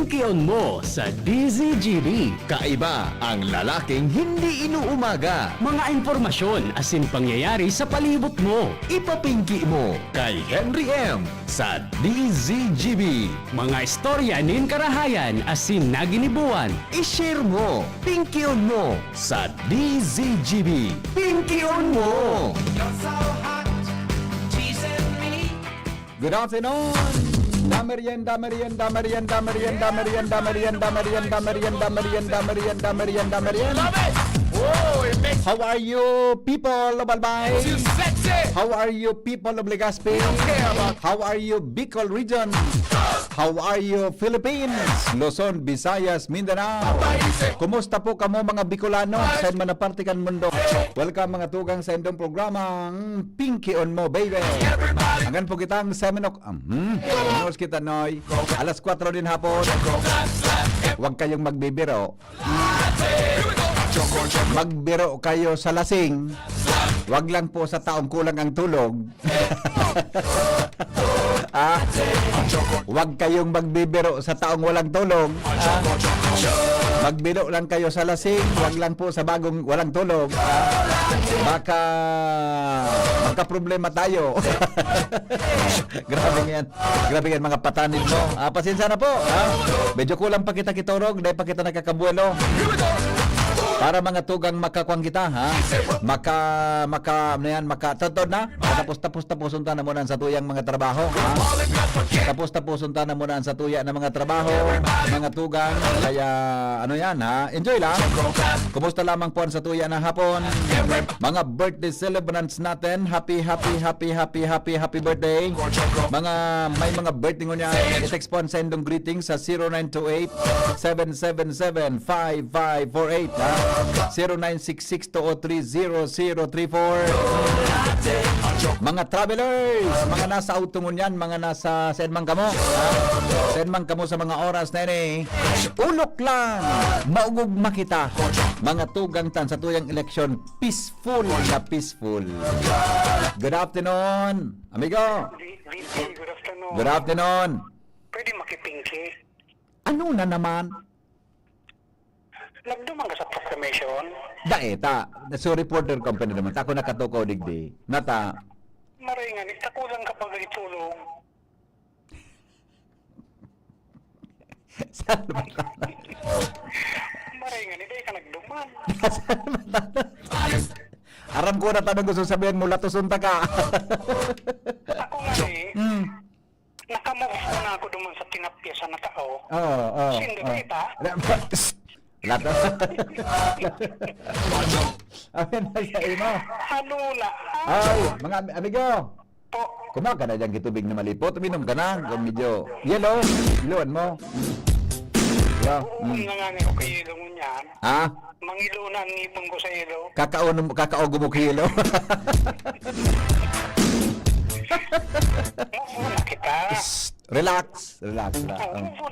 Pinky-on mo sa DZGB. Kaiba ang lalaking hindi inuumaga. Mga impormasyon asin pangyayari sa palibot mo. Ipapinki mo kay Henry M. sa DZGB. Mga istorya nin karahayan asin naginibuan. I-share mo, pinky-on mo sa DZGB. Pinky-on mo! Good afternoon! Merienda. How are you, people of Albay? How are you, people of Legazpi? How are you, Bicol region? How are you, Philippines? Luzon, Visayas, Mindanao. Kumusta po kamo mga Bicolano sa manapartikan mundo? Welcome mga tugang sa indong programang Pinky on Mo, baby. Hanggang po kitang 7 o'clock. Nos kita, Noy. Alas 4 din hapon. Huwag kayong magbibiro. Magbiro kayo sa lasing. Wag lang po sa taong kulang ang tulog. Wag kayong magbibiro sa taong walang tulog. Magbiro lang kayo sa lasing, wag lang po sa bagong walang tulog. Baka problema tayo. Grabe yan mga patanid mo. Pasensya na po. Medyo kulang pa kita kitorog, dahil pa kita nakakabuelo. Para mga tugang makakuang kita, ha? Makatotod na. Tapos unta na muna sa tuyang mga trabaho, ha? Tapos unta na muna sa tuya ng mga trabaho, mga tugang. Kaya, ano yan, ha? Enjoy lang. Kumusta lamang po sa tuya ng hapon. Mga birthday celebrants natin. Happy birthday. May mga birthday nyo niya. I-text po ang sendong greetings sa 0928-777-5548, ha? 0966-203-0034. Mga travelers, mga nasa auto mo yan, mga nasa saan man kamo, saan man kamo sa mga oras na yun, ulok lang, maugog makita, mga tugang tan sa tuyang eleksyon, peaceful na peaceful. Good afternoon, amigo. Good afternoon. Good afternoon. Pwede makipinki? Ano na naman? Nagdumang ka sa proclamation? Daeta, so reporter company naman, tako nakatukaw digdi, nata. Maringan, itakulang kapag itulong. Saan ba? Maringan, hindi ka nagduman. Aram ko na tanong gusto sabihin mo, latusunta ka. Ako nga nakamove ko na ako duman sa tinapyasan na tao. Oo. Sindi ba ita? Lato. Amin na sa imo. Ano na? Ay, mga amigo. Po. Kumaka na dyan kitubig na malipot. Uminom ka na. Kung medyo yellow. Iluan mo. Yeah. Uun na nga ko kay ilong niyan. Ha? Mangilo na ang ngipon ko sa ilo. Kakaugo mo kilo. Move na kita. Relax. Move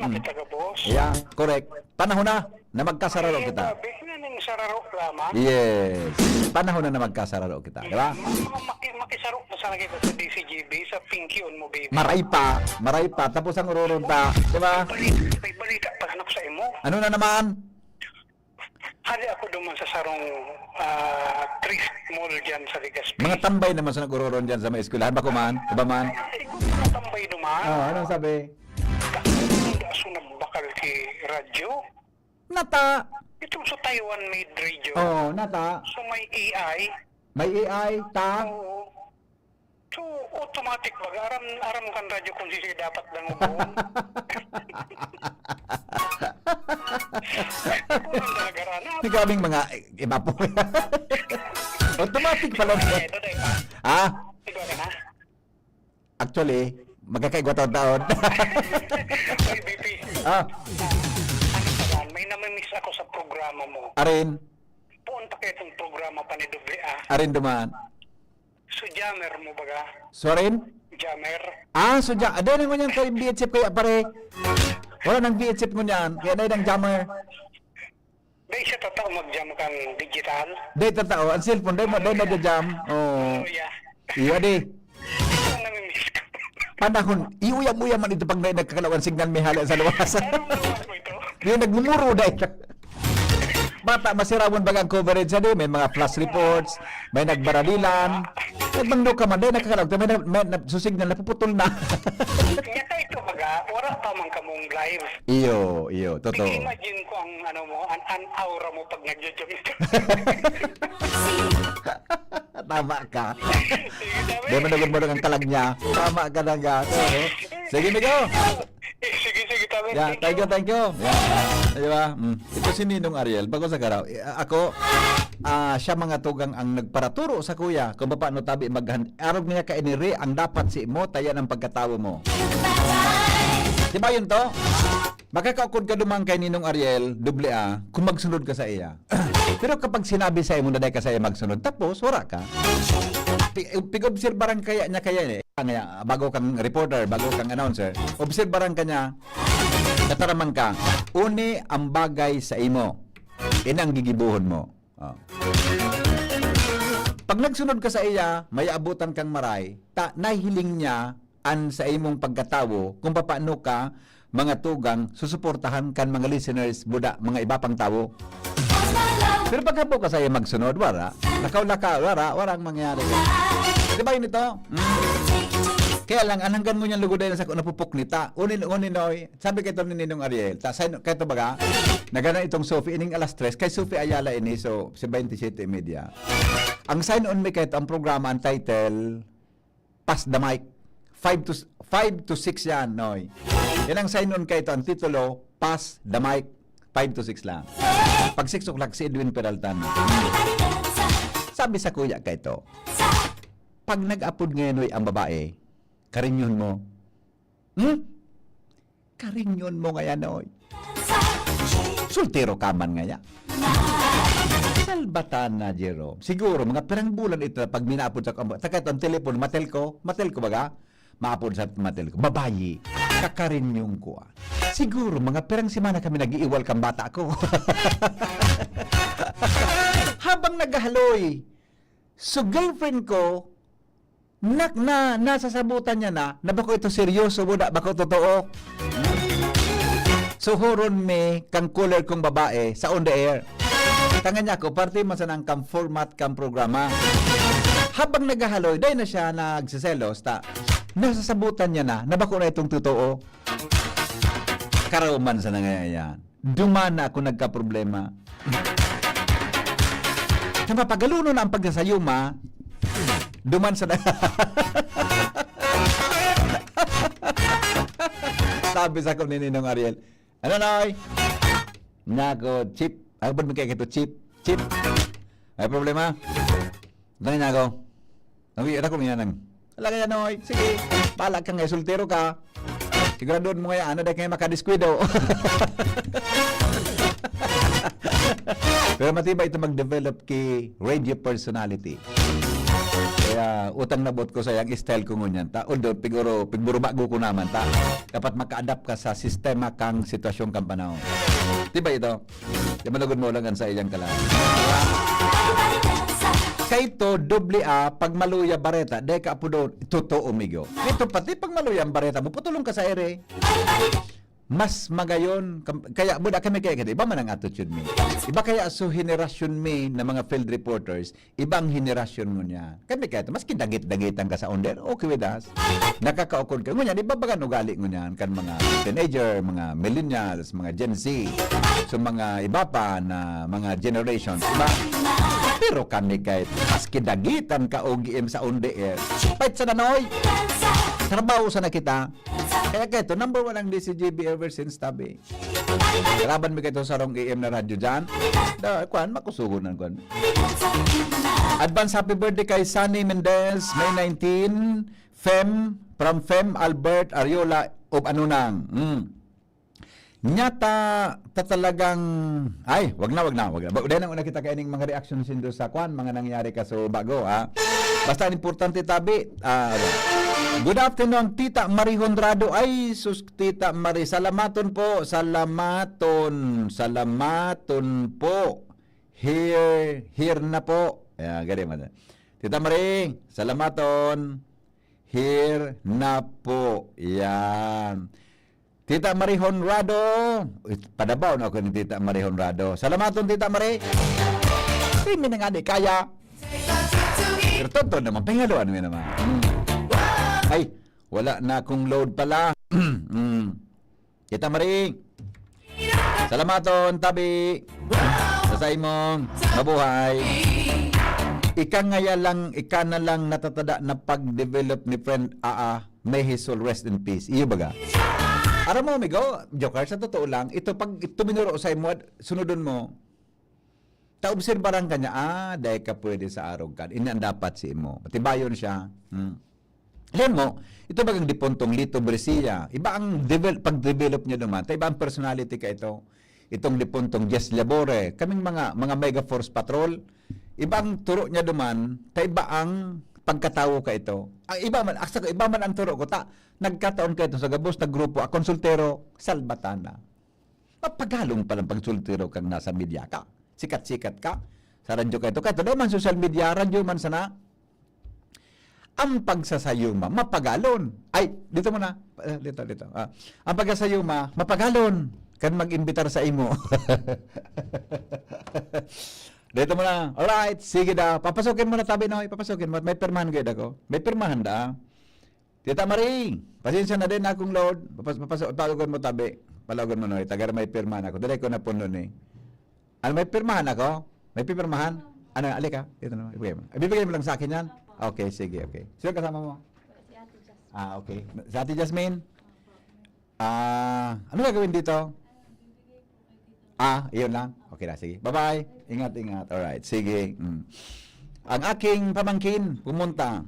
na kita ka, boss. Yeah, correct. Panahon na magkasararo kita. Grabe, naning sararo lamang. Yes. Panahon na magkasararo kita, di ba? Makisaro na sana kita sa DCGB, sa Pinky on Mo, baby. Maray pa. Tapos ang ururonta, di ba? May balita pa hanap sa imo. Ano na naman? Hali ako duman sa sarong Trist Mall dyan sa Legazpi. Mga tambay naman sa naguroron dyan sa mga eskwelahan. Bako man? Iba man? Ikaw na tambay duman. Anong sabi? Hindi aso nagbakal kay radyo. Nata. Ito sa Taiwan-made radio. Nata. So may AI. May AI, ta. Oo. So automatic bag. Aram kan radyo kung sisi dapat lang ubuon. Nagkaming mga iba po. Automatic pala. Ito dahil pa. Ha? Ikaw ka na? Actually, magkakaigwa taon-taon. Ay, BP. May namimiss ako sa programa mo. Arin. Punta kayo itong programa pa ni AA. Arin duman. So, jammer mo baga? Sorin? Jammer? So dyan. Ada na mo yan kay VHF kaya pare. Wala nang VHF mo yan. Kaya na yung jammer. Dahil siya tatao mag-jam kang digital. Dahil tatao. Ang cellphone. Dahil na jam. Oh, yeah. Iya di. Ito namimiss ko. Panahon, iuyam-uyam man ito pag may nagkakalawan signal may hala sa luwas. Anong luwas mo ito? Yung nagmumuro dahil. Bata, masirawon bagang coverage sa may mga flash reports, may nagbaralilan. Nagbangdo ka man, dahil nagkakalawag, may susignal na puputol na. Kaya ka ito baga, wala pa man kamong live. iyo, totoo. Imagine ko ang ano mo, an aura mo pag nagjo-join ka. Tama ka. Sige, sabi. Dahil managod mo lang ang kalag niya. Tama ka na nga. Sige, Migo. Sige, tabi. Yeah, thank you. Yeah. Di ba? Ito si Ninong Ariel, bago sa garaw. Ako, siya mga tugang ang nagparaturo sa kuya kung paano tabi arog niya ka iniri ang dapat si mo, taya ng pagkatawo mo. Di ba yun to? Makakaukod ka dumang kay Ninong Ariel, AA, kung magsunod ka sa iya. Pero kapag sinabi sa iyo mo na dahil ka sa iya magsunod, tapos wala ka. Pig-obserbaran kaya niya bago kang reporter, bago kang announcer, obserbaran ka niya, kataraman ka, uni ang bagay sa imo, inang gigibuhon mo. Oh. Pag nagsunod ka sa iya, may abutan kang maray, nahihiling niya an sa imong pagkatawo kung paano ka mga tugang susuportahan kan mga listeners buda mga iba pang tawo. Pero pagka po ka sa iya magsunod, wala. Lakaw-lakaw, warang mangyari. Di ba yun ito? Kaya lang, ananggan mo niyang luguday na sa napupok nita. Unin, sabi kay ito ni Ninong Ariel, kaya ito baga, nagana itong Sophie, ining alas 3, kay Sophie Ayala ini, so, si 27:30. Ang sign-on may kahit ang programa, ang title, Pass the Mic. 5 to 6 yan, noy. Yan ang sign-on kahit ang titulo, Pass the Mic. 5 to 6 lang. Pag 6 o'clock, si Edwin Peraltan. Sabi sa kuya kay ito, pag nag-upload ngayon ang babae, karinyon mo. Karinyon mo nga yan, oy. Sultero ka man nga yan. Salbatan na, Jerome. Siguro, mga perang bulan ito, pag minaapod sa kamba, takat ang telepon, matel ko baga, maapod sa matel ko, babayi, kakarinyong ko. Siguro, mga perang simana kami nag-iiwal kang bata ko. Habang naghahaloy, so girlfriend ko, nasasabutan niya na bako ito seryoso mo, bako totoo. So huron me kang cooler kong babae sa on the air. Tangan niya ko, parte man sa nang kam format kam programa. Habang naghahaloy, dahil na siya nagsiselos, nasasabutan niya na bako na itong totoo. Karauman sa nangyayaan. Dumana ako nagka-problema. Napapagaluno na ang pagsasayuma, duman sa sabi sa ko ni Ninong Ariel, ano noy? Nako, chip. Ako ba may kaya chip? May problema? Dali na ako. Nagigit ako niya nang. Talaga yan, noy. Sige, balag ka nga, soltero ka. Siguraduhan mo nga, dahil kayo makadiskwado. Pero matibay ito mag-develop kay radio personality. Kaya utang nabot ko sa yung style ko ngunyan. Although, piguro bago ko naman. Dapat maka-adapt ka sa sistema kang sitwasyon kang panahon. Diba ito? Di malagod mo lang sa iyang kalaan. Kaito, AA, pag maluya bareta, dahil ka po doon, totoo, migo. Ito pati pag maluya ang bareta mo, putulong ka sa ere. Mas magayon, kaya buda kami kaya iba man ang attitude mi. Iba kaya so henerasyon mi na mga field reporters, ibang henerasyon mo niya. Kami kaya mas kidagit-dagitan ka sa onder, okay with us. Nakakaukod ka. Ngunyan, iba bagan ugali ngunyan kan mga teenager, mga millennials, mga Gen Z, so mga iba pa na mga generations, iba. Pero kami kahit mas kidagitan ka o GM sa on the air. Pahit sa nanoy. Trabaho sa nakita. Kaya ito, number 1 ang DCGB ever since tabi. Karaban mo kayo sa rong AM na radyo dyan. Kuan, makusugunan kuan. Advance happy birthday kay Sunny Mendez, May 19. From Fem, Albert, Ariola, of Anunang. Nyata talagang wag na. Dahil nang una kita kaining mga reactions indo sa kwan, mga nangyari ka so bago ha. Basta importante tabi. Good afternoon, Tita Marie Honrado. Ay, sus, Tita Marie, salamaton po. Salamaton po. Here na po. Gani man. Tita Marie, salamaton. Here na po. Yan. Tita Marie Honrado. Padabaw na ako ni Tita Marie Honrado. Salamaton, Tita Marie. Hindi na nga di kaya. Pero tonto naman. Pengaluan mo naman. Ay, wala na akong load pala. Tita Marie. Salamaton, tabi. Sasay mo. Mabuhay. Ika na lang natatada na pag-develop ni friend may his soul rest in peace. Iyo baga? Aram mo, amigo, Joker, sa totoo lang, ito pag tuminuro sa mo, sunodon mo, taobserbaran ka niya, dahil ka pwede sa arog ka. Ini ang dapat si mo. Matibayon siya. Alam mo, ito bagang dipontong Lito Brescia. Iba ang pag-develop niya naman. Iba ang personality ka ito. Itong dipontong Jess Labore. Kaming mga Mega Force Patrol. Ibang turo niya duman, iba ang pagkatawo ka ito. Ang iba man ang turo ko, nagkataon ka ito sa gabos na grupo, a konsultero, Salbatana. Mapagalong palang pagsultero kang nasa media ka. Sikat-sikat ka. Sa radyo ka ito. Kahit doon man social media, radyo man sana. Ang pagsasayuma, mapagalon. Ay, dito muna. Dito. Ang pagsasayuma, mapagalon. Kan mag-imbitar sa imo. Dito mo na. Alright, sige da. Papasukin mo na tabi, no? Papasukin mo. May pirmahan kayo ako. May pirmahan da. Tita Marie, pasensya na din akong load. Palagan mo tabi. Palagan mo, no? Tagar may pirmahan ako. Dali ko na po nun, eh. Ano, may pirmahan ako? May pirmahan? Ano, alika. Ito na. Ibibigay mo lang sa akin yan? Okay, sige, okay. Sino kasama mo? Si Ate Jasmine. Okay. Sa Ate Jasmine? Ano gagawin dito? Iyon lang. Okay na, sige. Bye-bye. Ingat. Alright, sige. Ang aking pamangkin, pumunta.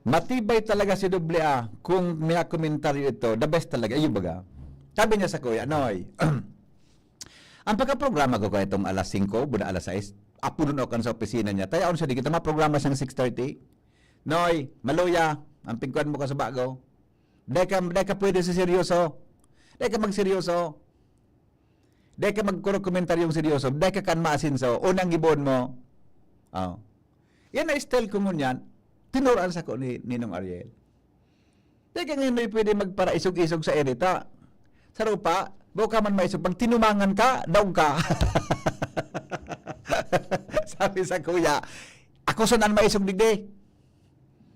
Matibay talaga si AA kung may komentaryo ito. The best talaga. Ayun baga. Sabi niya sa kuya, Noy, ang pagka-programa ko itong alas 5, buda alas 6, apuno kan sa opisina niya. Tayo siya, di kita ma-programa siyang 6:30. Noy, maluya, ang pingkuan mo ka sa bago. Dahil ka pwede sa seryoso. Dahil ka magseryoso. Dahil ka magkomentaryong seryoso. Dahil ka kan maasinso. Unang gibon mo. Yan na style ko ngunyan. Tinuran sa ko ni Ninong Ariel. Dahil ka ngayon pwede magpara-isog-isog sa erita. Sa rupa, buo ka man maisog. Pag tinumangan ka, daog ka. Sabi sa kuya, ako sunan maisog digdi.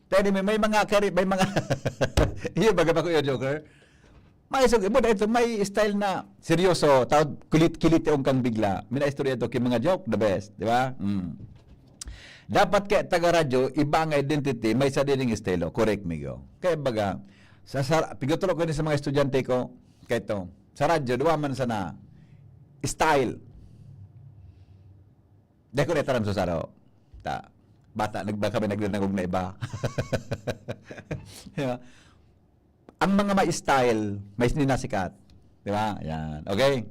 Dahil may mga iyo baga pa kuya Joker. Maisog, may style na seryoso, kulit-kilit yung kang bigla. May na-istorya ito kay mga joke, the best, di ba? Dapat kaya taga-radyo, iba ang identity, may sariling estilo. Correct, Migo. Kaya baga, pigotro ko din sa mga estudyante ko, kaya ito, sa radyo, duwa man sana, style. Dahil ko netaram sa saro. Bata, kami naglanagog na iba. Diba? Ang mga may style, may sinasikat. Di ba? Yan. Okay?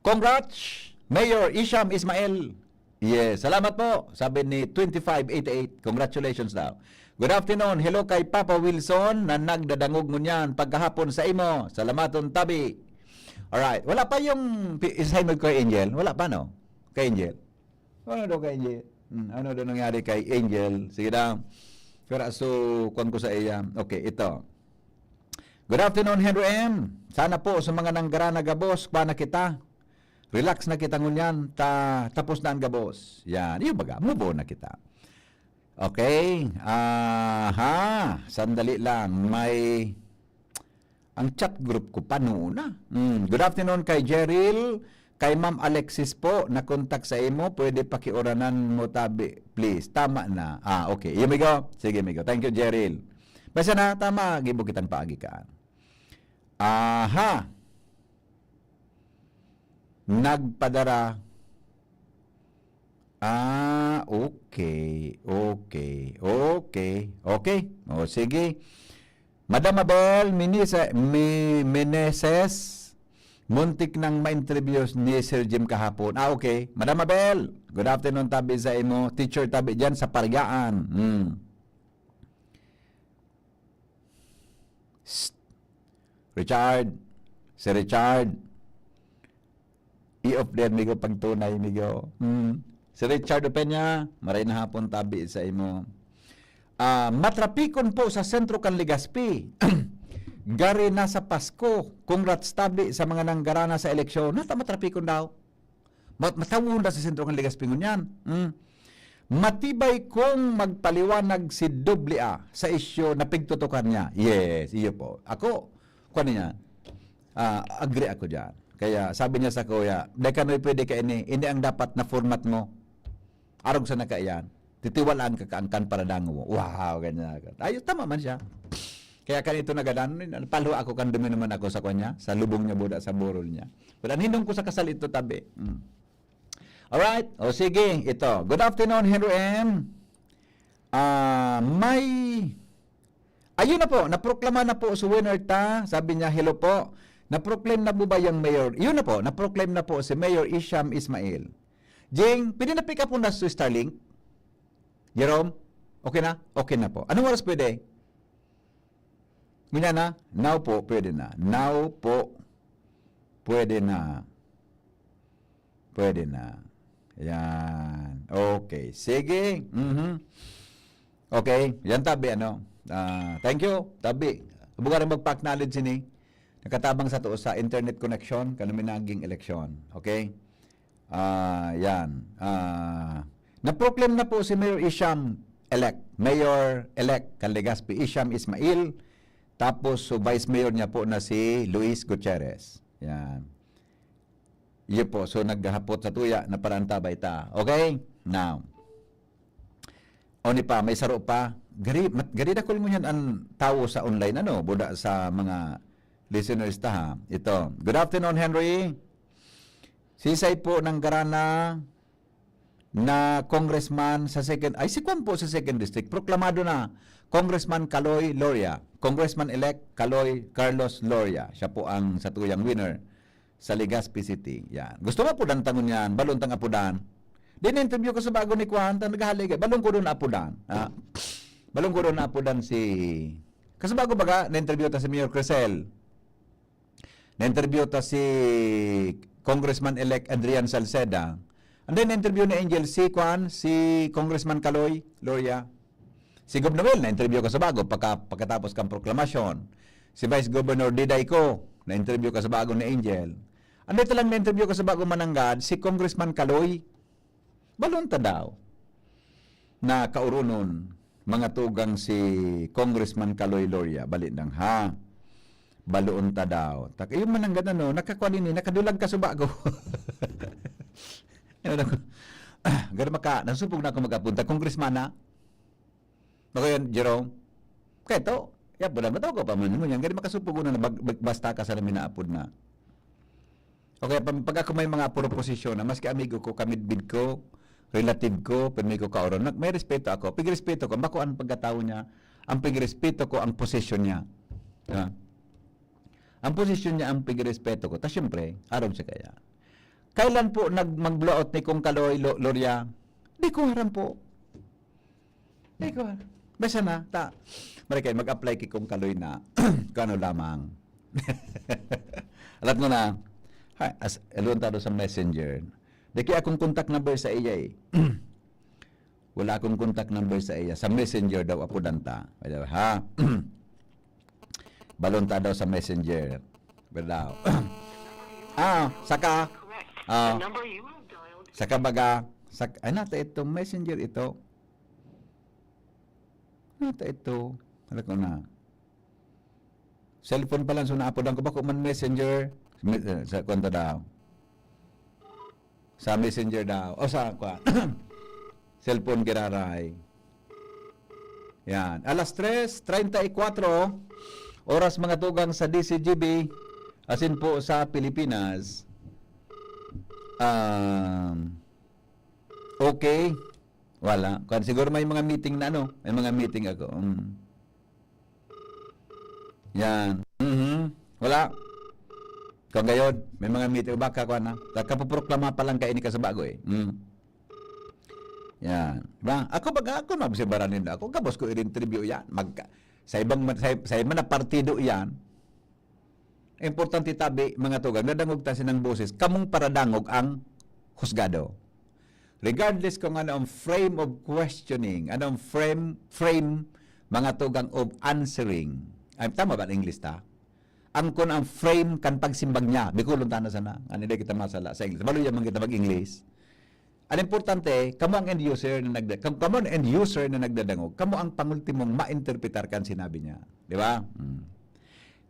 Congrats, Mayor Isham Ismail. Yes. Salamat po. Sabi ni 2588. Congratulations daw. Good afternoon. Hello kay Papa Wilson na nagdadangog mo niyan pagkahapon sa imo. Salamaton tabi. Alright. Wala pa yung assignment ko kay Angel? Wala pa, no? Kay Angel. Ano daw kay Angel? Ano daw nangyari kay Angel? Sige daw. Pero kung ko sa iya. Okay, ito. Good afternoon, Henry M. Sana po sa mga nanggarana gabos, pa na kita. Relax na kita ngunyan, tapos na ang gabos. Yan, yung baga, mubo na kita. Okay, sandali lang, ang chat group ko, paano na? Good afternoon kay Jeril, kay Ma'am Alexis po, na-contact sa imo, pwede pakiuranan mo tabi, please. Tama na. Okay, you may go. Sige, may go. Thank you, Jeril. Basta na, tama, gibo kitang paagi ka. Nagpadara. Okay. O, sige. Madam Abel Meneses, muntik nang ma-interview ni Sir Jim kahapon. Okay. Madam Abel, good afternoon tabi sa imo. Teacher tabi dyan sa Paryaan. Richard, si Richard, i-off din, migo, pagtunay, migo. Si Richard Openya, maray na hapon tabi sa imo. Matrapikon po sa sentro kan Legazpi. Gari na sa Pasko. Congrats tabi sa mga nanggarana sa eleksyon. Nata matrapikon daw. Matawon na sa sentro kan Legazpi ngunyan. Matibay kong magpaliwanag si AA sa isyo na pigtutukan niya. Yes, iyo po. Ako, kuha niya, agree ako dyan. Kaya sabi niya sa kuya, dekanoy pwede ka ini, hindi ang dapat na format mo. Arog sa nakaiyan. Titiwalaan ka kaangkan para dango mo. Wow, ganyan. Ayos, tama man siya. Kaya kanito nagadan, palo ako kan dumi naman ako sa kanya, sa lubong niya buda, sa burol niya. Pero hinong ko sa kasal ito tabi. Alright, o sige, ito. Good afternoon, Henry M. Ayun na po, naproklama na po sa winner ta. Sabi niya, hello po. Naproclaim na po ba yung mayor? Yun na po, naproclaim na po si Mayor Isham Ismail. Jing, pwede na pick up po na sa Starlink? Jerome, okay na? Okay na po. Anong oras pwede? Ganyan na? Now po, pwede na. Now po, pwede na. Pwede na. Yan. Okay. Sige. Okay. Yan tabi, ano? Thank you, tabi. Buka rin mag-acknowledge sini. Nakatabang sa to sa internet connection, kanumi naging eleksyon. Okay? Yan. Na-proclaim na po si Mayor Isham Mayor-elect kan Legazpi, Isham Ismail. Tapos, so Vice Mayor niya po na si Luis Gutierrez. Yan. Iyon po. So, naghahapot sa tuya na parantabay ta. Okay? Now. O ni pa, may saro pa. Gari na ko mo yan ang tao sa online, ano? Buda sa mga listeners ta, ha? Ito. Good afternoon, Henry. Sisay po ng Garana na congressman sa second, ay si Kwan po sa second district. Proklamado na. Congressman Caloy Loria. Congressman-elect Carlos Loria. Siya po ang satuyang winner sa Legazpi City. Yan. Gusto mo po tangon yan, balon tang apudan. Din interview ko sa bago ni Kwan, naghahalig. Balon ko doon apudan. Balon ko doon apudan si kasi bago baga na-interview ta si Mayor Crisel. Na-interview ta si Congressman-elect Adrian Salceda. And then na-interview ni Angel si Kwan, si Congressman Caloy Loria. Si Gobernador na-interview ko sa bago pagkatapos kang proklamasyon. Si Vice Governor Diday ko na-interview ka sa bago ni Angel. Andito lang na-interview ko sa bago mananggad, si Congressman Caloy. Balon ta daw na kaurunon mga tugang si Congressman Caloy Loria. Balik nang ha. Baloon ta daw. Tak yung mananggad ano, nakakuan nakadulag ka sa bago. Ganun maka, nasupog na ako magapunta. Congressman na. Bako yan, Jerome. Kaya to, bulan mo ko pa man mo yan. Ganun makasupog na basta ka sa namin na apod na. Okay, pag ako may mga proposisyon na, maski amigo ko, kamidbid ko, relative ko, pinay ko kauron, may respeto ako. Pigrespeto ko, bako ang pagkatao niya, ang pigrespeto ko, ang posisyon niya. Ang posisyon niya, ang pigrespeto ko. Tapos syempre, araw siya kaya. Kailan po mag-blow out ni Kong Caloy Loria? Di ko haram po. Di ko haram. Basta na, Marikay, mag-apply kay Kong Caloy na kano lamang. Alam mo na, alun tado sa messenger. Di kaya akong contact number sa iya eh. Wala akong contact number sa iya. Sa messenger daw ako danta. Ha? Balon ta daw sa messenger. Daw. Saka. Saka baga. Ay, nata ito. Messenger ito. Nata ito. Alam ko na. Cellphone pa lang. So naapodan ko. Bako man messenger. Sa kwento daw. Sa messenger daw. O sa kwa. Cellphone giraray. Yan. Alas 3:34. Oras mga tugang sa DCGB. Asin po sa Pilipinas. Okay. Wala. Siguro may mga meeting na ano. May mga meeting ako. Yan. Wala. Kung gayon, may mga meeting. Baka ko na. Kapuproklama pa lang kaini ka sa bago eh. Yan. Diba? Ako mabisibaranin ako. Kapos ko i-interview yan. Sa ibang na partido yan. Importante tabi mga tugang. Nadangog ta sinang boses. Kamong paradangog ang husgado. regardless kung ano ang frame of questioning, anong frame mga tugang of answering. Ay, tama ba ang English ta? Ang kun ang frame kan pagsimbag niya, bikulon ta na sana. Ano di kita masala sa English. Balo man kita mag-English. Ang importante, kamo ang end user na nagdadangog, kamo ang pangultimong ma-interpretar kan sinabi niya. Di ba?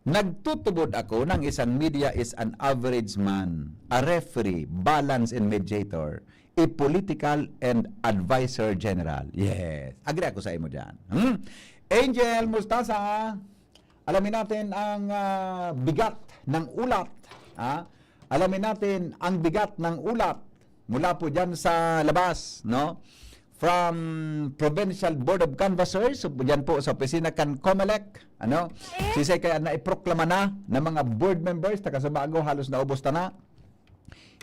Nagtutubod ako ng isang media is an average man, a referee, balance and mediator, a political and advisor general. Yes. Agree ako sa imo dyan. Angel Mustasa, alamin natin ang bigat ng ulat. Alamin natin ang bigat ng ulat mula po dyan sa labas, no? From Provincial Board of Canvassers, so dyan po sa opisina kan COMELEC, sisay kaya na iproklama na ng mga board members, taga Subago, halos naubos na.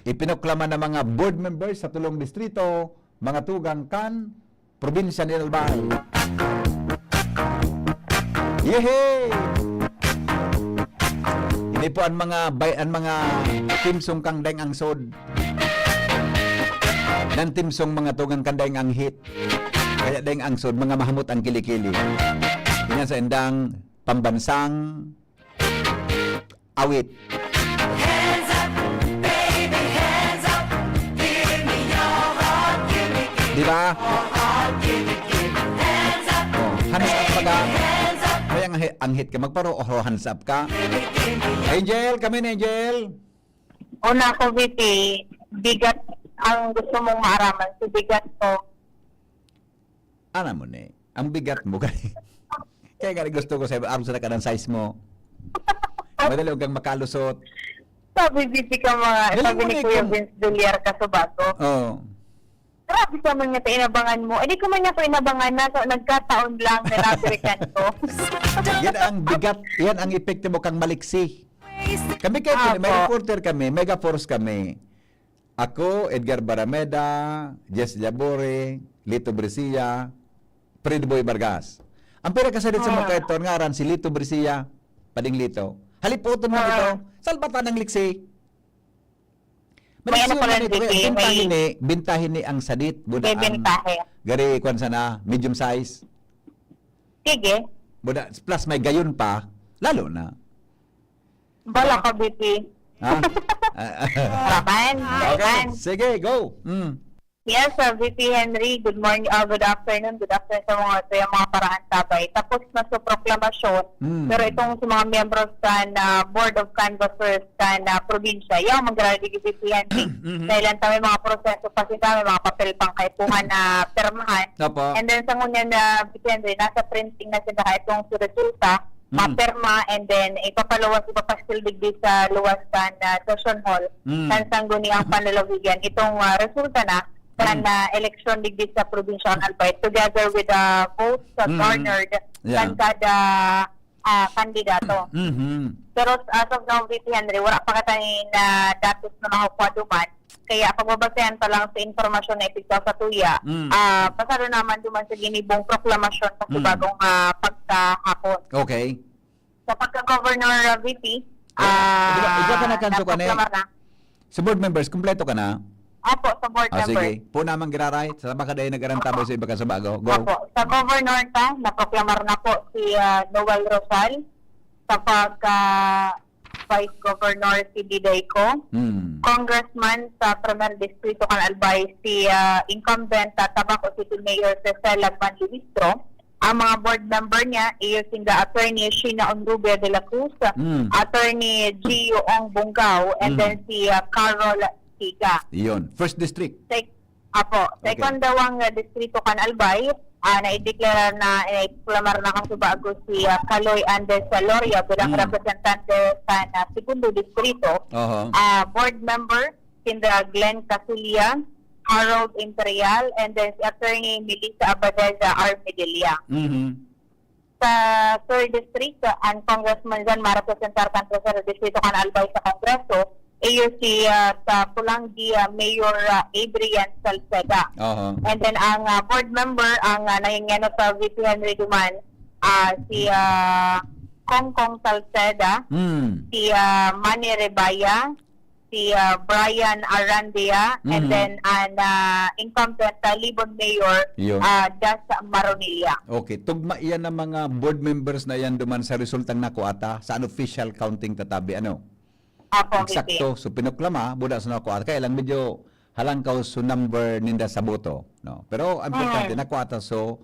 Ipinoklama ng mga board members sa tulong distrito, mga tugang kan, probinsya ni Albay. Yehey! Hindi po ang mga timsong kang daing ang sod. Ng timsong mga tugang kan daing ang hit. Kaya daing ang sod, mga mahamot ang kilikili. Yan sa indang pambansang awit. Hands up, baby, hands up. Give me your heart, give me Di ba? your heart, give me hands up. Hands up pa ka. Hands up, Kaya ang hit ka, magparo o hands up ka. Angel, kami na Angel. Una ko, VP, bigat ang gusto mong maaraman. So, bigat ko. Ano mo ni? Ang bigat mo kay. Kaya nga gusto ko sa arm sa ka ng size mo. Madali kang makalusot. Sabi, VP ka mga, Galing sabi mo ni na Kuya ikaw. Vince Doliar ka sa bago. Oh. Grabe ka man nga inabangan mo. Hindi ko man niya ko inabangan na. So, nagkataon lang na nabirikan ko. Yan ang bigat, yan ang epekto mo kang maliksi. Kami kayo, Apo. may reporter kami, mega force kami. Ako, Edgar Barameda, Jess Labore, Lito Brescia, Fred Boy Vargas. Ang pinakasalit sa mga ito, ngaran si Lito Brescia, Pading Lito. Haliputon mo ito, salbatan ng liksi. May ano pala ito, dito, bintahin ni ang sadit. Buda May ang bentahe. gari, kwan sana, medium size. Sige. Buda, plus may gayon pa, lalo na. Bala ka, VP. Ha? Harapan. Okay, sige, go. Yes, VP Henry, good morning, good afternoon sa mga paraan sabay. Tapos na sa proklamasyon, pero itong sa mga miyembro sa Board of Canvassers sa probinsya, yung mag-graduate VP Henry, dahil ang may mga proseso pa sila, may mga papel pang kaipuhan na permahan. Opo. And then sa ngunyan na VP Henry, nasa printing na sila itong resulta, maperma, and then ipapastill digdi sa luwasan na session hall, Sansangguni ang panlalawigan. Itong resulta na election digdi sa provincial Albay together with the votes garnered Yeah. ng kada kandidato. Pero as of now, VP Henry, wala pa katayin na datos na nakukuha duman. Kaya pagbabasehan pa lang sa informasyon na ipigtaw sa tuya, pasado naman duman sa ginibong proklamasyon sa bagong pagkahapon. Okay. Sa pagka-governor VP, Ikaw ka nakanso ka na. naproklama na. Sa board members, kumpleto ka na? Apo, sa board member. Sige. Po naman giraray. Sa baka dahil nag-arantabay sa iba ka sa bago. Go. Apo, sa governor ta, naproklamar na po si Noel Rosal. Sa pagka-vice governor si Diday Ko. Congressman sa Primer Distrito kan Albay si incumbent Tabaco City Mayor Cesar Lagman Luistro. Ang mga board member niya is the attorney Sheena Ondubia de la Cruz, attorney Gio Ong Bungaw, and then si Carol Siga. Iyon. First district. Sa ikondawang distrito kan Albay, na-ideklara na iklamar na kang subago si Caloy Andes Loria bilang representante sa segundo distrito. Board member Sindra Glenn Casulia, Harold Imperial, and then si Attorney Melissa Abadeza Armedelia. Sa third district, ang Congressman John ma-representar kan sa distrito kan Albay sa Kongreso, iyo si sa Pulangi Mayor Adrian Salceda. And then ang board member, ang nangingeno sa VP Henry Duman, si Kongkong Salceda, si Manny Rebaya, si Brian Arandia, and then an incumbent Libon Mayor Yun. Das Maronilla. Okay, tugma iyan ng mga board members na yan duman sa resultang nakuata sa unofficial counting tatabi, ano? Apo, VP. Eksakto, so pinuklama, buda sa nakuata, kaya lang medyo halangkaw so number ninda sa boto, no? Pero ang importante, nakuata so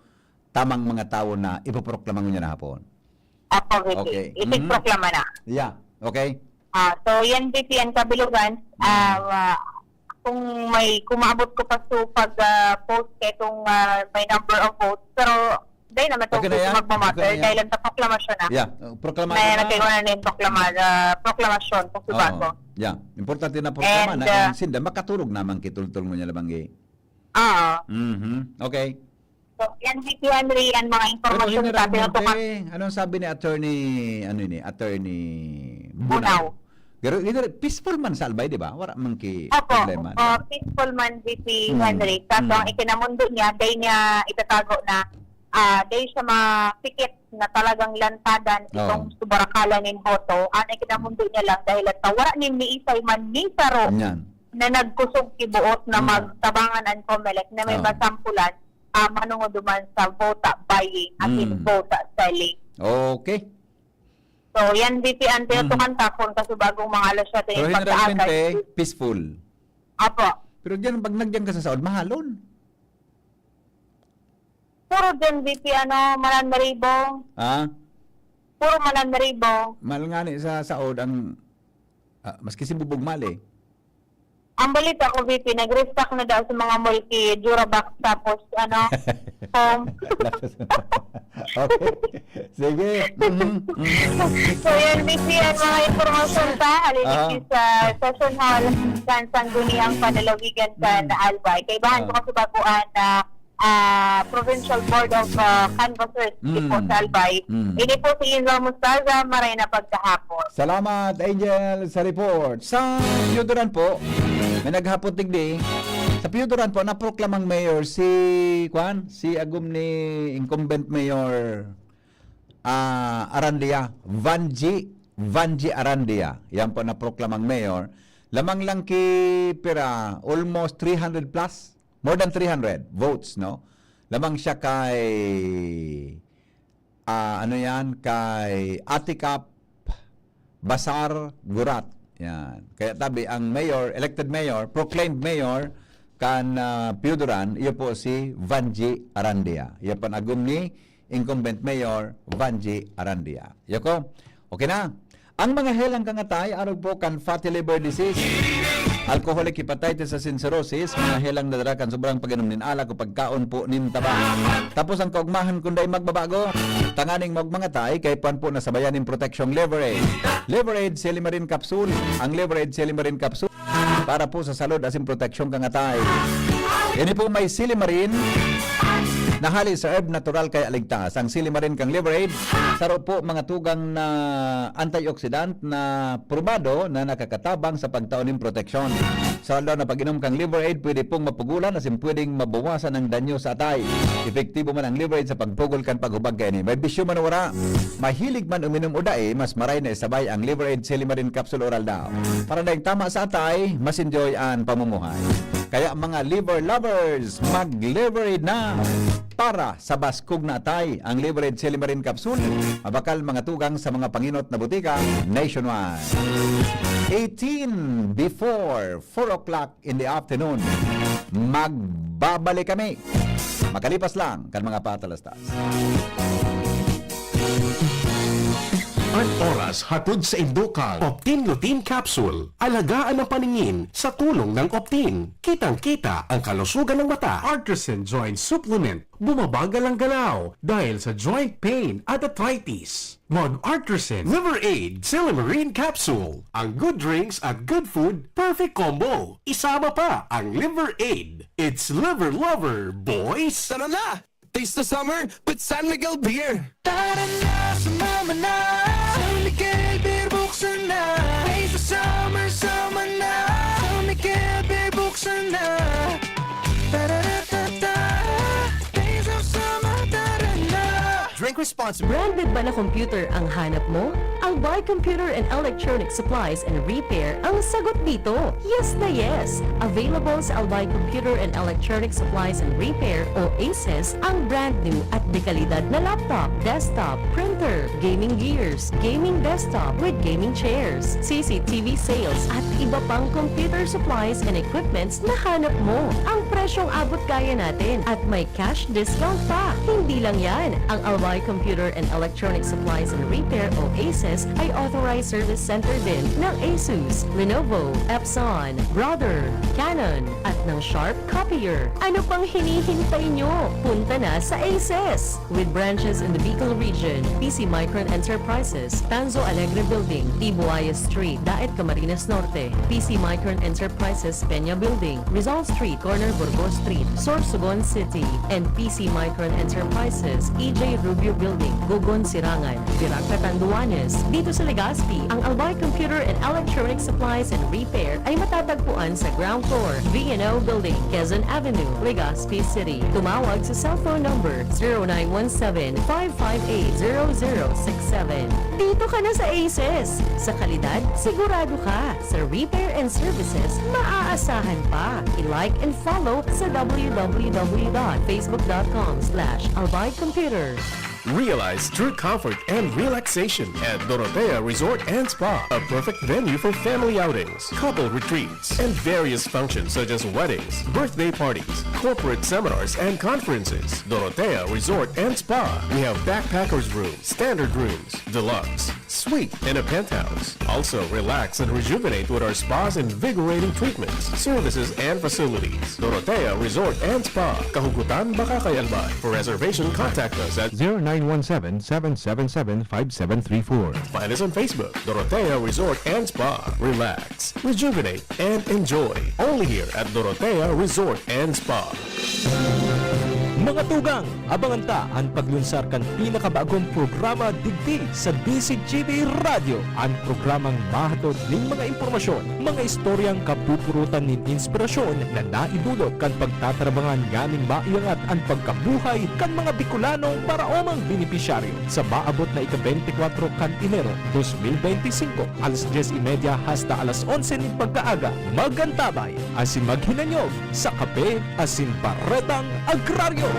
tamang mga tao na ipoproklama nyo na hapon. Apo, VP. Okay. Itigproklama na. Yeah, okay? So, yan, VP, ang kabilugan, kung may kumaabot ko pa so pag-post kung may number of votes, pero dahil naman ito Okay na yan? magmamatter, Okay na yan? dahil ang proklamasyon na. Yeah, proklama May nagkaroon na yung proklamasyon kung subago. Yeah, importante na proklama And, na ang sinda makaturog naman kitultol mo niya labang Okay. So, yan, VP Henry, ang mga informasyon sa atin. Anong sabi ni attorney Bunaw. Pero peaceful man sa Albay, di ba? Wala man ki Opo, problema. di ba? peaceful man VP Henry. Kaso ang ikinamundo niya, dahil niya itatago na dahil siya mapikit na talagang lantadan itong subarakalan ng boto. Ang ikinamundo niya lang dahil at wala ni Isay man ni Saro Yan. na nagkusog kibuot na magtabangan ang COMELEC na may masampulan manungo duman sa vota buying at in vota selling. Okay. So, yan, VP, ang tinutukan tapon kasi bagong mga alas siya Pero yung generalmente, peaceful. Apo. Pero diyan, pag nagyan ka sa saod, mahalon. Puro din, VP, mananaribo. Ha? Puro mananaribo. Mahal nga ni sa saod ang, maski si Bubog Mali. Ang balita ko, VP, nag-restock na daw sa mga multi Durabox tapos, Okay. Sige. So, yan, VP, ang mga informasyon sa halilig sa Session Hall sa Sangguniang Panalawigan sa Albay. Kay bahan ko kasi baguan na Provincial Board of Canvassers po sa Albay. Ini po si Inzo Mustaza, maray na pagkahapon. Salamat, Angel, sa report. Sa Piyudoran po, may naghapon tigdi. Sa Piyudoran po, naproklamang mayor si agum ni incumbent mayor Arandia, Vanji Arandia. Yan po naproklamang mayor. Lamang lang ki pira, almost 300 plus, more than 300 votes, no? Lamang siya kay kay Atikap Basar Gurat. Yan. Kaya tabi ang mayor, elected mayor, proclaimed mayor kan Piyudoran, iyo po si Vanji Arandia. Iyo po agum ni incumbent mayor Vanji Arandia. Iyo ko. Okay na. Ang mga helang kangatay arog po kan fatty liver disease, alcoholic hepatitis sa cirrhosis, mga helang nadarakan sobrang pag-inom nin alak o pagkaon po nin taba. Tapos ang kaugmahan kunday magbabago, tanganing magmangatay kay pan po nasabayan nin protection Liver-Aid. Liver-Aid Silimarin Capsule. Ang Liver-Aid Silimarin Capsule para po sa salud asin protection kangatay. Ini po may Silimarin na hali sa herb natural kay aligtas. Ang Silimarin kang Liver-Aid, saro po mga tugang na antioxidant na probado na nakakatabang sa pagtaunin proteksyon. Sa lalo na pag-inom kang Liver-Aid, pwede pong mapugulan asin pwedeng mabawasan ang danyo sa atay. Epektibo man ang Liver-Aid sa pagpugol kan paghubag kay ni. May bisyo man wala. Mahilig man uminom o dae, mas maray na isabay ang Liver-Aid Silimarin Capsule Oral daw. Para dahil tama sa atay, mas enjoy ang pamumuhay. Kaya mga liver lovers, mag-Liver-Aid na! Para sa baskog na atay, ang Liver-Aid Silimarin Capsule, mabakal mga tugang sa mga panginot na butika nationwide. 18 before 4 o'clock in the afternoon, magbabalik kami. Makalipas lang kan mga patalastas. Ang oras hatod sa Indukang Optin Lutein Capsule. Alagaan ang paningin sa tulong ng Optin. Kitang-kita ang kalusugan ng mata. Artisan Joint Supplement. Bumabagal ang galaw dahil sa joint pain at arthritis. Mag-Artisan Liver-Aid Silimarin Capsule. Ang good drinks at good food, perfect combo. Isama pa ang Liver-Aid. It's liver lover, boys! Tara na! Taste the summer with San Miguel Beer! Tara na, sumama na! San Miguel Beer, buksan na! Taste the summer, sama na! San Miguel Beer, buksan na! Tara-ra-ta-ta! Taste the summer, tara na! Drink responsibly. Branded ba na computer ang hanap mo? Albay Computer and Electronic Supplies and Repair ang sagot dito. Yes na yes! Available sa Albay Computer and Electronic Supplies and Repair o ACES ang brand new at dekalidad na laptop, desktop, printer, gaming gears, gaming desktop with gaming chairs, CCTV sales at iba pang computer supplies and equipments na hanap mo. Ang presyong abot kaya natin at may cash discount pa. Hindi lang yan, ang Albay Computer and Electronic Supplies and Repair o ACES ay authorized service center din ng ASUS, Lenovo, Epson, Brother, Canon at ng Sharp Copier. Ano pang hinihintay nyo? Punta na sa ACES! With branches in the Bicol region, PC Micron Enterprises, Tanzo Alegre Building, Tibuaya Street, Daet Camarines Norte, PC Micron Enterprises, Peña Building, Rizal Street, Corner Burgos Street, Sorsogon City, and PC Micron Enterprises, EJ Rubio Building, Gogon Sirangan, Dirac Catanduanes. Dito sa Legazpi, ang Albay Computer and Electronic Supplies and Repair ay matatagpuan sa ground floor, V&O Building, Quezon Avenue, Legazpi City. Tumawag sa cellphone number 0917-558-0067. Dito ka na sa ACES. Sa kalidad, sigurado ka. Sa repair and services, maaasahan pa. I-like and follow sa www.facebook.com/albaycomputer. Realize true comfort and relaxation at Dorotea Resort and Spa, a perfect venue for family outings, couple retreats, and various functions such as weddings, birthday parties, corporate seminars, and conferences. Dorotea Resort and Spa. We have backpackers rooms, standard rooms, deluxe, suite, and a penthouse. Also, relax and rejuvenate with our spas and invigorating treatments, services, and facilities. Dorotea Resort and Spa, Kahugutan, Bakakay, Albay. For reservation, contact us at 0917-777-5734. Find us on Facebook, Dorotea Resort and Spa. Relax, rejuvenate, and enjoy. Only here at Dorotea Resort and Spa. Mga tugang, abangan ta ang paglunsar kan pinakabagong programa digdi sa DCGB Radio. Ang programang mahatod ning mga impormasyon, mga istoryang kapupurutan nin inspirasyon na naidulot kan pagtatrabangan ganing maiangat ang pagkabuhay kan mga Bicolanong para omang benepisyaryo sa maabot na ika-24 kan Enero 2025 alas 10:30 hasta alas 11 nin pagkaaga. Magantabay asin maghinanyog sa kape asin baretang agraryo.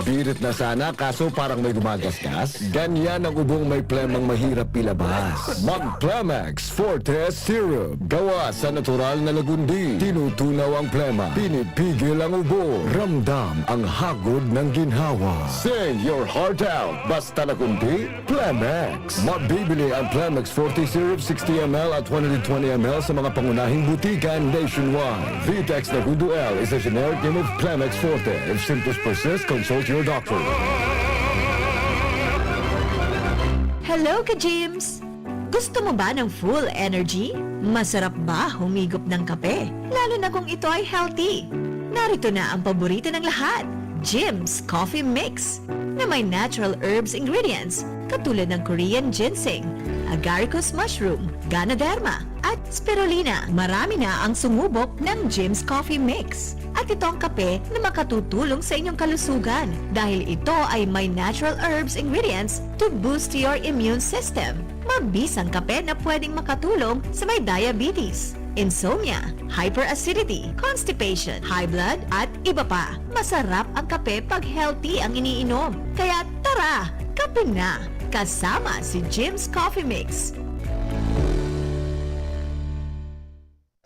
Birit na sana kaso parang may gumagasgas. Ganyan ang ubong may plemang mahirap ilabas. Mag-Plemex Forte Syrup. Gawa sa natural na lagundi. Tinutunaw ang plema. Pinipigil ang ubo. Ramdam ang hagod ng ginhawa. Sing your heart out. Basta lagundi, Plemex. Mabibili ang Plemex Forte Syrup 60 ml at 120 ml sa mga pangunahing butikan nationwide. Vitex Lagundo L is a generic name of Plemex Forte. If symptoms persist, consult your doctor. Hello, ka-Jims! Gusto mo ba ng full energy? Masarap ba humigop ng kape? Lalo na kung ito ay healthy. Narito na ang paborito ng lahat, Jims Coffee Mix, na may natural herbs ingredients katulad ng Korean ginseng, agaricus mushroom, ganoderma, at spirulina. Marami na ang sumubok ng Jims Coffee Mix. At ito ang kape na makatutulong sa inyong kalusugan dahil ito ay may natural herbs ingredients to boost your immune system. Mabisang kape na pwedeng makatulong sa may diabetes, insomnia, hyperacidity, constipation, high blood, at iba pa. Masarap ang kape pag healthy ang iniinom. Kaya tara, kape na! Kasama si Jims Coffee Mix.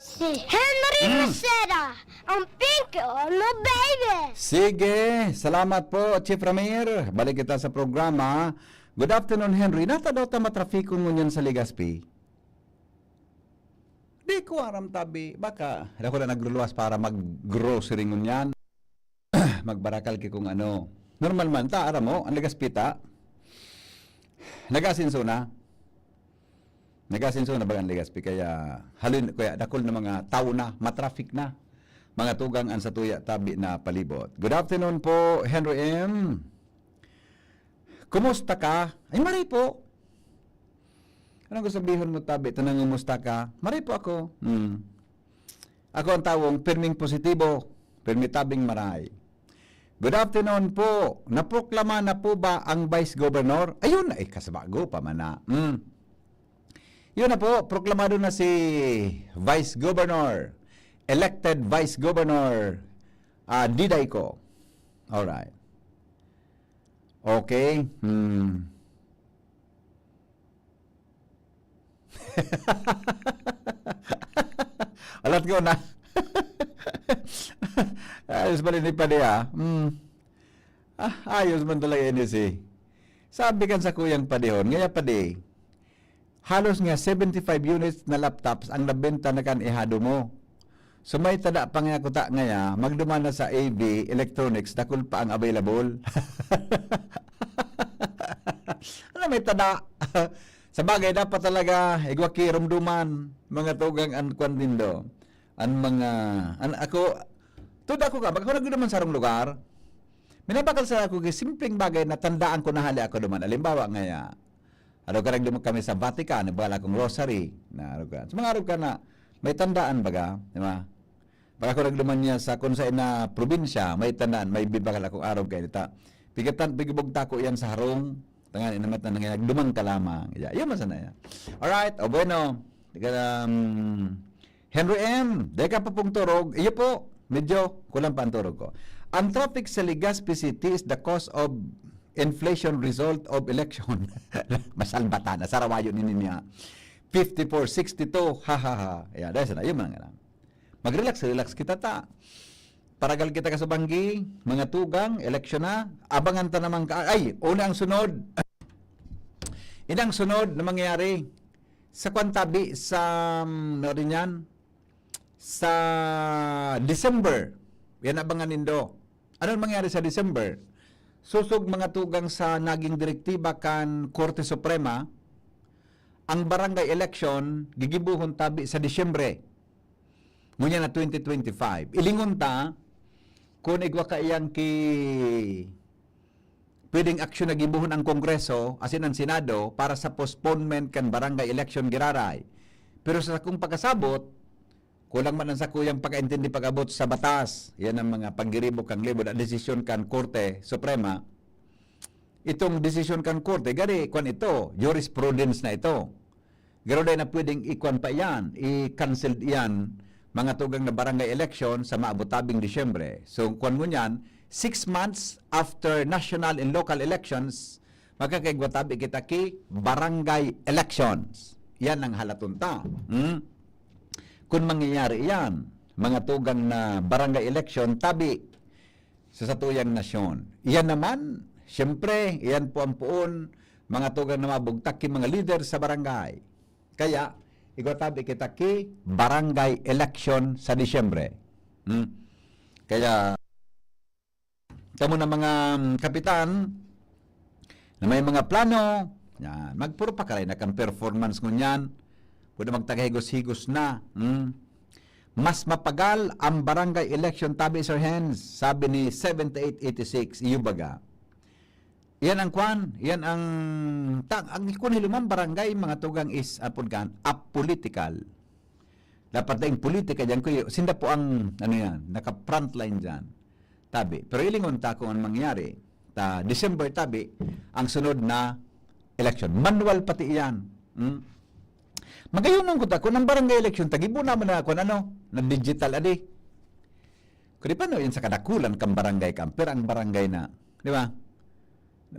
Si Henry Rosetta, ang pink no baby! Sige, salamat po, Chief Ramir. Balik kita sa programa. Good afternoon, Henry. Nata daw ta matrafiko ngunyan sa Legazpi. Di ko aram tabi. Baka, ako na nagluluwas para mag-grocery ngunyan. Magbarakal ki kung ano. Normal man, ta, aram mo, ang Legazpi ta. Nagasinso na. Nagasinso na ba ang Legazpi? Kaya, kaya dakol na mga tao na, matraffic na. Mga tugang ang sa tuya tabi na palibot. Good afternoon po, Henry M. Kumusta ka? Ay, maray po. Anong gusto sabihin mo tabi? Tanang kumusta ka? Maray po ako. Ako ang tawong pirming positibo, pirmi tabing maray. Good afternoon po. Naproklama na po ba ang Vice Governor? Ayun, ay kasabago pa man na. Yun na po, proklamado na si Vice Governor, elected Vice Governor Diday ko. Alright. Okay. Alat ko na. Ayos ba rin pa niya? Ayos man talaga yun si. Sabi kan sa kuyang padihon, ngaya padi, halos nga 75 units na laptops ang nabenta na kan ihado mo. So may tada pa nga kuta ngaya, magduman na sa AV Electronics, dakol pa ang available. Ano may tada? Sa bagay, dapat talaga, igwaki rumduman, mga tugang an kwan din do. Ang mga, ako, tuda ko ka, baka ako nagduman sa arong lugar, minabakal sa ako, simpleng bagay na tandaan ko na hali ako duman. Alimbawa ngaya, araw ka nagduman kami sa Vatican, bala kong rosary, na araw ka. So mga araw ka na, may tandaan baga, di ba? Baka ako nagduman niya sa kung saan na probinsya, may tandaan, may bibakal akong araw kayo. Pigatan, pigibog tako yan sa harong, tangan inamat na nangyayag, duman ka lamang. Yun man sana yan. Alright, o bueno, Henry M, deka pa pong turog. Iyo po, medyo kulang pa ang turog ko. Ang traffic sa Legazpi City is the cause of inflation result of election. Masalbata na, sarawayo ni niya. 54-62, ha ha ha. Yan, dahil sana, yun man nga lang. Mag-relax kita ta. Paragal kita ka sa banggi, mga tugang, eleksyon na, abangan ta naman ka. Ay, una ang sunod. Inang sunod na mangyayari sa kwantabi sa rin yan, sa December. Yan abangan nindo. Ano mangyayari sa December? Susog mga tugang sa naging direktiba kan Korte Suprema, ang barangay election gigibuhon tabi sa Disyembre. Ngunya na 2025. Ilingon ta kung igwa ka iyang pwedeng aksyon na gibuhon ang Kongreso, asin ang Senado, para sa postponement kan barangay election giraray. Pero sa akong pagkasabot, kulang man ang sa kuyang pagkaintindi pag-abot sa batas. Yan ang mga paggiribok kang libod at desisyon kan Korte Suprema. Itong desisyon kan Korte, gari, kwan ito, jurisprudence na ito. Garo na pwedeng ikwan pa yan, i-cancel yan, mga tugang na barangay election sa maabutabing Disyembre. So, kwan mo yan, 6 months after national and local elections, magkakaigwatabi kita ki barangay elections. Yan ang halatunta. Kung mangyayari yan, mga tugang na barangay election, tabi sa satuyang nasyon. Yan naman, siyempre, yan po ang puon, mga tugang na mabugtak ki mga leader sa barangay. Kaya, igwatabi kita ki barangay election sa Disyembre. Kaya, kamo na mga kapitan na may mga plano, yan, magpuro pa kalay na kang performance ngunyan, pwede magtagahigos-higos na. Mas mapagal ang barangay election tabi sir hands, sabi ni 7886, iyo baga. Yan ang kwan, yan ang kung hilumang barangay, mga tugang is apolitical. Dapat na yung politika dyan, sinda po ang, naka-frontline dyan. Tabi. Pero ilingon ta kung ang mangyari, December tabi, ang sunod na election. Manual pati iyan. Magayunan ko ta, kung ang barangay election, tagibo naman na kung na digital adi. Kung di pa no, yun sa kadakulan kang barangay kamper, ang barangay na, di ba?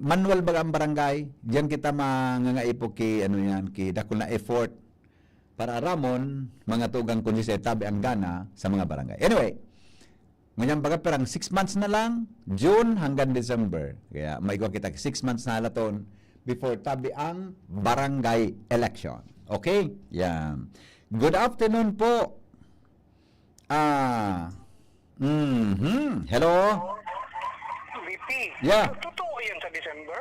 Manual ba ang barangay? Diyan kita mangangaipo ki, ki dakul na effort para ramon, mga tugang kundi sa tabi ang gana sa mga barangay. Anyway, ngayon baga perang 6 months na lang, June hanggang December. Kaya may kita 6 months na halaton before tabi ang barangay election. Okay? Yan. Good afternoon po. Hello? VP, Yeah. totoo yan sa December?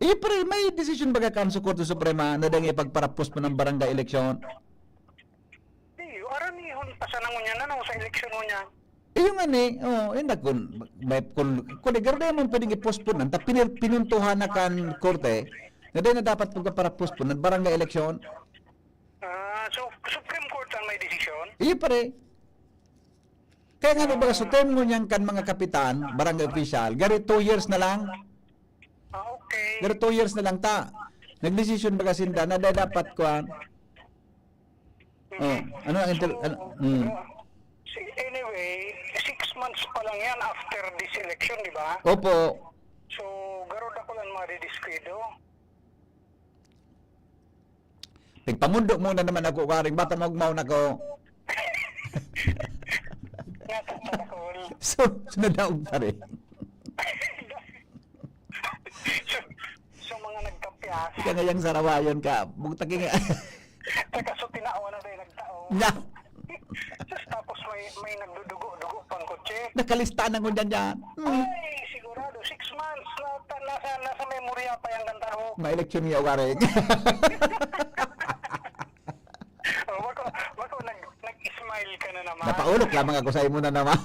Pero may decision baga kan sa Korte Suprema na dang ipagparapos mo ng barangay election? Aran ni pasanang mo niya na sa election mo niya. Yung kung nagkaroon naman pwedeng i-postpone ta pinuntuhan na kan Korte na dahil na dapat pagka-postpone ng barangay election. So, Supreme Court ang may desisyon? Pare. Kaya nga ba sa term mo niyan kan mga kapitan, barangay official, gari 2 years na lang. Okay. Gari 2 years na lang ta. Nagdesisyon ba kasi na dapat kuan? Oh, ano ang Anyway, 6 months pa lang yan after this election, di ba? Opo. So, garod ako lang madidiskwido. Tigpamundo muna naman ako karing bata magmaw na ko. Natatakol. So, sunod pa rin. So, mga nagkapyas. Kaya ngayang sarawayon ka. Bugtaki nga. Teka, so tinawa na tayo nagtao. Na, Tapos may nagdudugo-dugo pang kotse. nakalista na ko dyan dyan. Ay, sigurado, 6 months. Nasa memorya pa yung kantaro. Ma-election niya karing. Bako nag-smile ka na naman. Napaulok lamang ako sa imo na naman.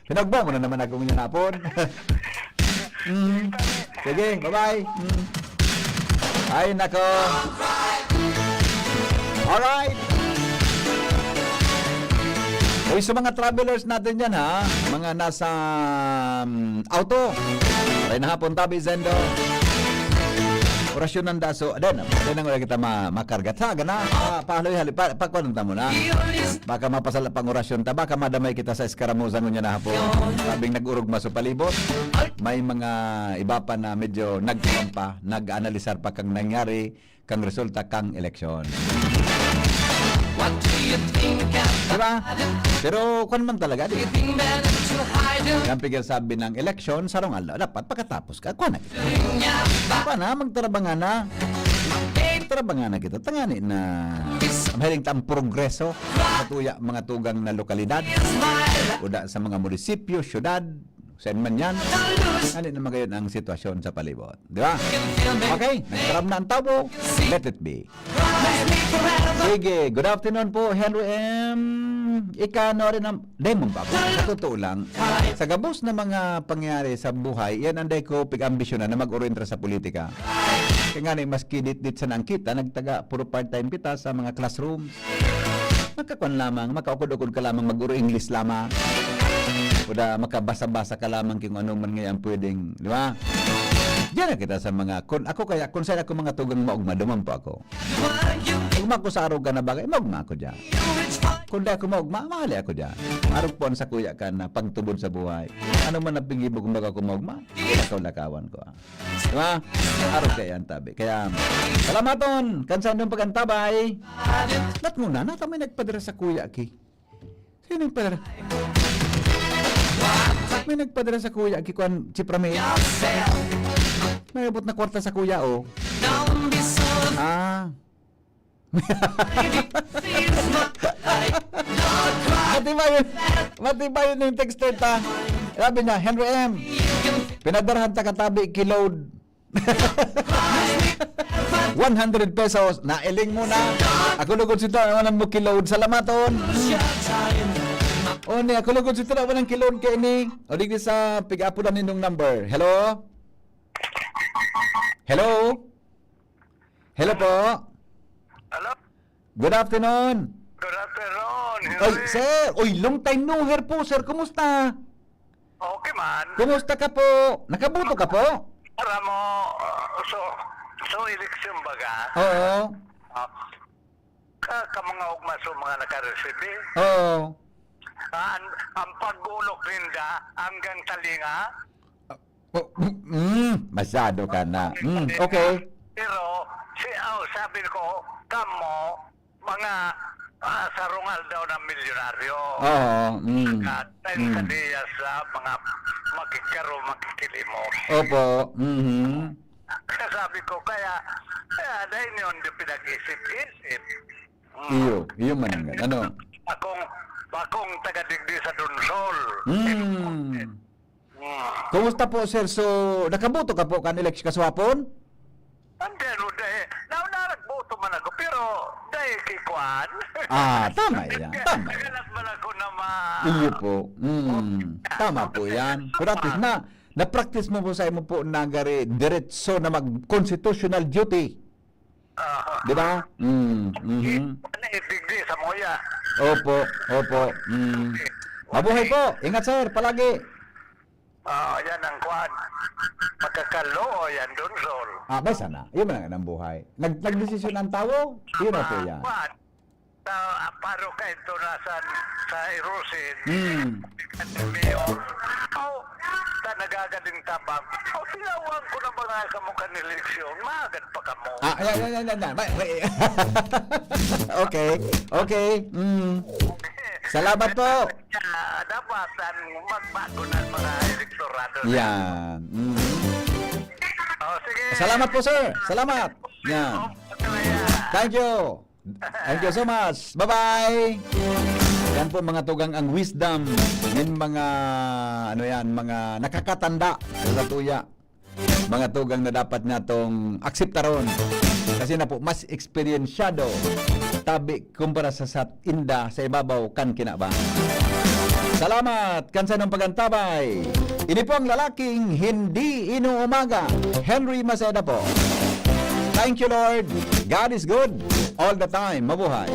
Pinagbo mo na naman ako ngayon hapon. Sige, bye-bye. Ay, nako. Alright. Uy, sa mga travelers natin dyan ha, mga nasa auto, rin na hapon tabi Zendo. Orasyon ng daso, adan ang wala kita makarga. Sa gana, pahaloy hali, pagkwanunta mo na. Baka mapasala pang orasyon ta, baka madamay kita sa eskaramusan mo niya na hapon. Sabing nag-urog maso palibot, may mga iba pa na medyo nagkampa, nag-analisar pa kang nangyari, kang resulta kang eleksyon. Diba? Pero kung man talaga, di. Yan pigil sabi ng eleksyon, sarong ala, dapat pagkatapos ka, kuha na kita. Kuha na, magtarabangan na. Magtarabangan na kita. Tangani na mahiling tang progreso sa mga tugang na lokalidad o sa mga munisipyo, syudad, saan man yan. Ano naman ngayon ang sitwasyon sa palibot. Di ba? Okay, nagkaram na ang tabo. Let it be. Sige, good afternoon po, Henry M. Ika, no rin ang demon pa po. Sa totoo lang, sa gabos na mga pangyayari sa buhay, yan anday ko pig-ambisyon na mag-orientra sa politika. Kaya nga mas kidit-dit sa nangkita, nagtaga puro part-time kita sa mga classroom. Magkakuan lamang, makaukod-ukod ka lamang, mag-uro English lamang. O da makabasa-basa ka lamang kung ano man ngayon pwedeng, di ba? Diyan na kita sa mga, kung saan ako mga tugang maugma, duman po ako. Ugma ko sa aruga na bagay, maugma ako dyan. Kung di ako maugma, mahali ako dyan. Arug po sa kuya ka na pagtubod sa buhay. Ano man napingibog kung baga ko maugma, lakaw-lakawan ko. Di ba? Arug kaya ang tabi. Kaya, salamaton, kansan yung pagantabay. Lat muna, nata may nagpadara sa kuya ki. Sino nagpadara? May nagpadala sa kuya, kikuan Chiprame. May abot na kwarta sa kuya, oh. Ah. Matibay yun yung texter ta. Sabi niya, Henry M. Pinadarhan ta katabi, kiload. 100 pesos. Nailing mo na. Ako lugod sito, alam mo kiload. Salamaton. O ni ako lugod sito na ng kilon kay ni. O digdi sa pick-up lang ninong number. Hello? Hello? Hello po? Hello? Good afternoon. Good afternoon, Oy, sir. Oy, long time no here po, sir. Kumusta? Okay man. Kumusta ka po? Nakabuto ka po? Para mo, so election baga? Oo. Ka mga ugmaso mga nakaresebe. Oo. Ang pag-ulok rinda hanggang talinga. Masyado ka na. Okay. Pero sabi ko, kamo mga sarungal daw ng milyonaryo. Oo. Tayo kaniya sa mga makikilimos. Opo. Sabi ko, kaya dahil yun yung pinag-isip-isip. Iyo man nga. Ano? Akong taga-digdi sa Dunsol. Kumusta po, sir? So, nakaboto ka po kan eleksyon kaswapon? Hindi, dahil nagboto man ako, pero dahil kikuan. Tama yan. Tama. Nagalas man ako na Iyo po. Tama po yan. Pero at least na-practice mo po sa imo po nagari diretso na mag-constitutional duty. Di ba? Naitigdi sa ya. Opo, opo. Mabuhay po. Ingat sir, palagi. Yan ang kwan. Magkakalo o yan dun, Sol. Basta na. Yun man ang buhay. Nagdesisyon ang tao, yun na po yan. Kwan. Paro ka ito nasan sa Irusin. Mayor. Ta nagagaling tabang. Tinawag ko na mga kamukan eleksyon. Magad pa ka mo. Yan. Okay. Salamat po. Dapat ang magbago ng mga elektorado. Yan. Sige. Salamat po, sir. Salamat. Yan. Thank you. Thank you so much. Bye-bye. Yan po mga tugang ang wisdom ng mga mga nakakatanda sa tuya. Mga tugang na dapat natong akseptaron. Kasi na po mas eksperyensyado tabi kumpara sa inda sa ibabaw kan kinabang. Salamat kansa ng pagantabay. Ini po ang lalaking hindi inuumaga. Henry Maceda po. Thank you, Lord. God is good all the time. Mabuhay.